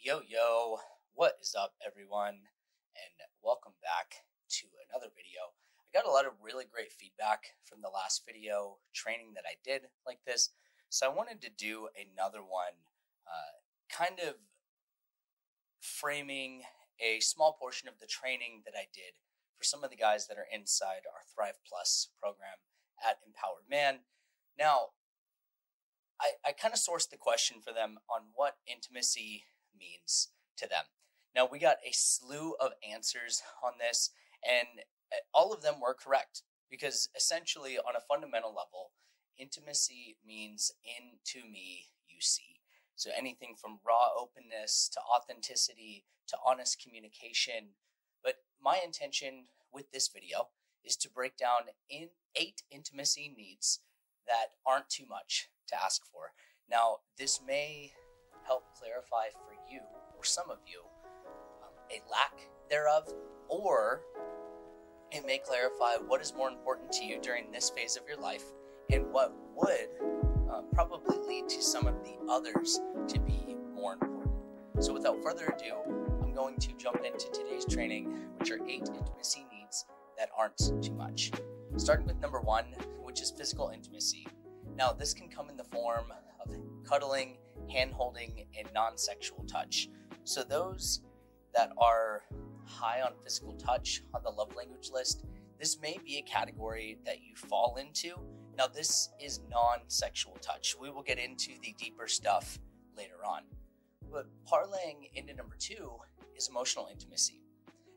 Yo, what is up, everyone? And welcome back to another video. I got a lot of really great feedback from the last video training that I did like this, so I wanted to do another one, kind of framing a small portion of the training that I did for some of the guys that are inside our Thrive Plus program at Empowered Man. Now, I kind of sourced the question for them on what intimacy means to them. Now, we got a slew of answers on this, and all of them were correct, because essentially, on a fundamental level, intimacy means into me you see. So anything from raw openness to authenticity to honest communication. But my intention with this video is to break down in 8 intimacy needs that aren't too much to ask for. Now, this may help clarify for you, or some of you, a lack thereof, or it may clarify what is more important to you during this phase of your life and what would probably lead to some of the others to be more important. So without further ado, I'm going to jump into today's training, which are 8 intimacy needs that aren't too much. Starting with number 1, which is physical intimacy. Now, this can come in the form of cuddling, hand-holding, and non-sexual touch. So those that are high on physical touch on the love language list, this may be a category that you fall into. Now, this is non-sexual touch. We will get into the deeper stuff later on. But parlaying into number 2 is emotional intimacy.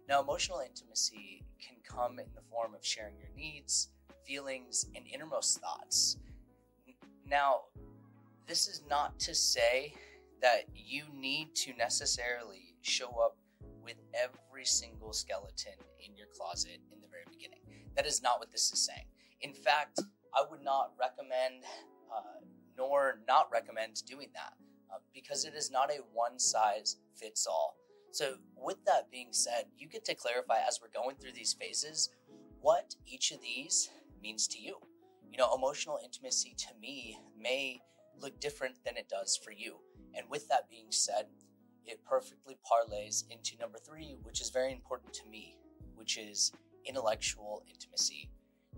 Now, emotional intimacy can come in the form of sharing your needs, feelings, and innermost thoughts. Now, this is not to say that you need to necessarily show up with every single skeleton in your closet in the very beginning. That is not what this is saying. In fact, I would not recommend, nor not recommend doing that, because it is not a one-size-fits-all. So with that being said, you get to clarify as we're going through these phases what each of these means to you. You know, emotional intimacy to me may look different than it does for you. And with that being said, it perfectly parlays into number 3, which is very important to me, which is intellectual intimacy.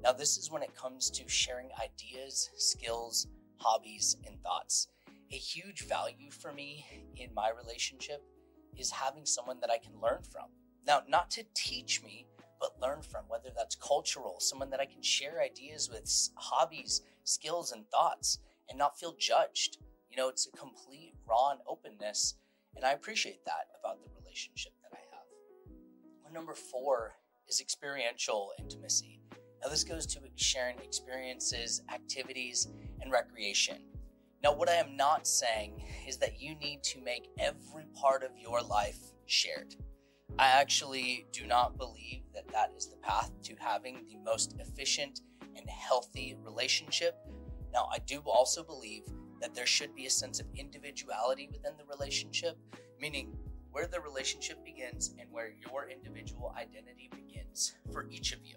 Now, this is when it comes to sharing ideas, skills, hobbies, and thoughts. A huge value for me in my relationship is having someone that I can learn from. Now, not to teach me, but learn from, whether that's cultural, someone that I can share ideas with, hobbies, skills, and thoughts, and not feel judged. You know, it's a complete raw and openness, and I appreciate that about the relationship that I have. Well, number 4 is experiential intimacy. Now, this goes to sharing experiences, activities, and recreation. Now, what I am not saying is that you need to make every part of your life shared. I actually do not believe that that is the path to having the most efficient and healthy relationship. Now, I do also believe that there should be a sense of individuality within the relationship, meaning where the relationship begins and where your individual identity begins for each of you.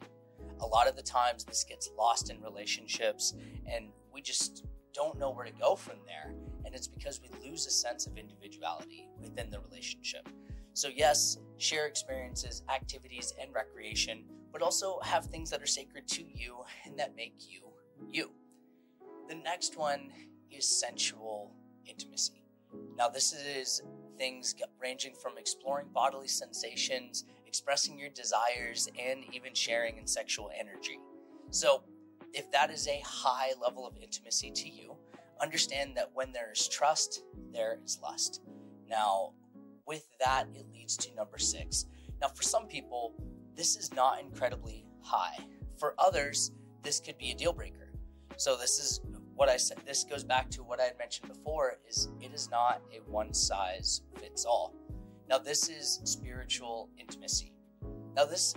A lot of the times this gets lost in relationships and we just don't know where to go from there. And it's because we lose a sense of individuality within the relationship. So yes, share experiences, activities, and recreation, but also have things that are sacred to you and that make you, you. The next one is sensual intimacy. Now, this is things ranging from exploring bodily sensations, expressing your desires, and even sharing in sexual energy. So if that is a high level of intimacy to you, understand that when there is trust, there is lust. Now, with that, it leads to number 6. Now, for some people, this is not incredibly high. For others, this could be a deal breaker. So this is what I said. This goes back to what I had mentioned before, is it is not a one-size-fits-all. Now, this is spiritual intimacy. Now, this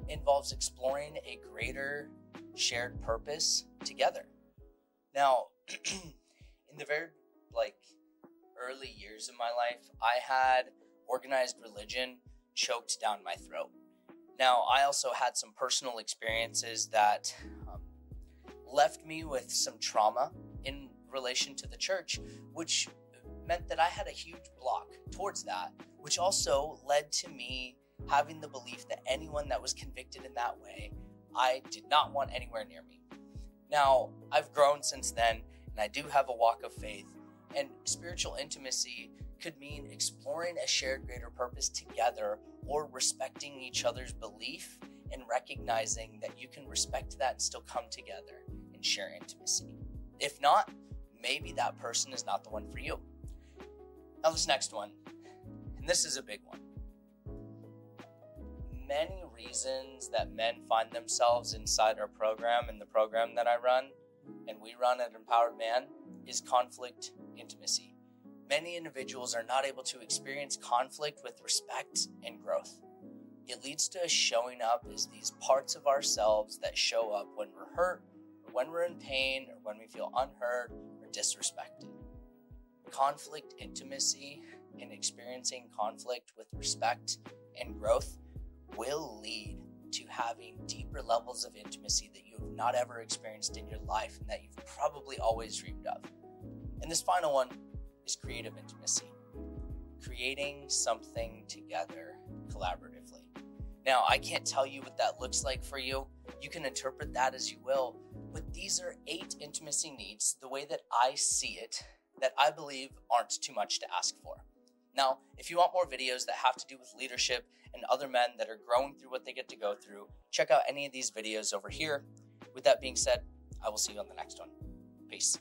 involves exploring a greater shared purpose together. Now, in the very, early years of my life, I had organized religion choked down my throat. Now, I also had some personal experiences that left me with some trauma in relation to the church, which meant that I had a huge block towards that, which also led to me having the belief that anyone that was convicted in that way, I did not want anywhere near me. Now, I've grown since then, and I do have a walk of faith, and spiritual intimacy could mean exploring a shared greater purpose together, or respecting each other's belief and recognizing that you can respect that and still come together and share intimacy. If not, maybe that person is not the one for you. Now, this next one, and this is a big one. Many reasons that men find themselves inside our program and the program that I run and we run at Empowered Man is conflict intimacy. Many individuals are not able to experience conflict with respect and growth. It leads to us showing up as these parts of ourselves that show up when we're hurt, or when we're in pain, or when we feel unheard or disrespected. Conflict intimacy and experiencing conflict with respect and growth will lead to having deeper levels of intimacy that you have not ever experienced in your life and that you've probably always dreamed of. And this final one is creative intimacy, creating something together collaboratively. Now, I can't tell you what that looks like for you. You can interpret that as you will, but these are 8 intimacy needs, the way that I see it, that I believe aren't too much to ask for. Now, if you want more videos that have to do with leadership and other men that are growing through what they get to go through, check out any of these videos over here. With that being said, I will see you on the next one. Peace.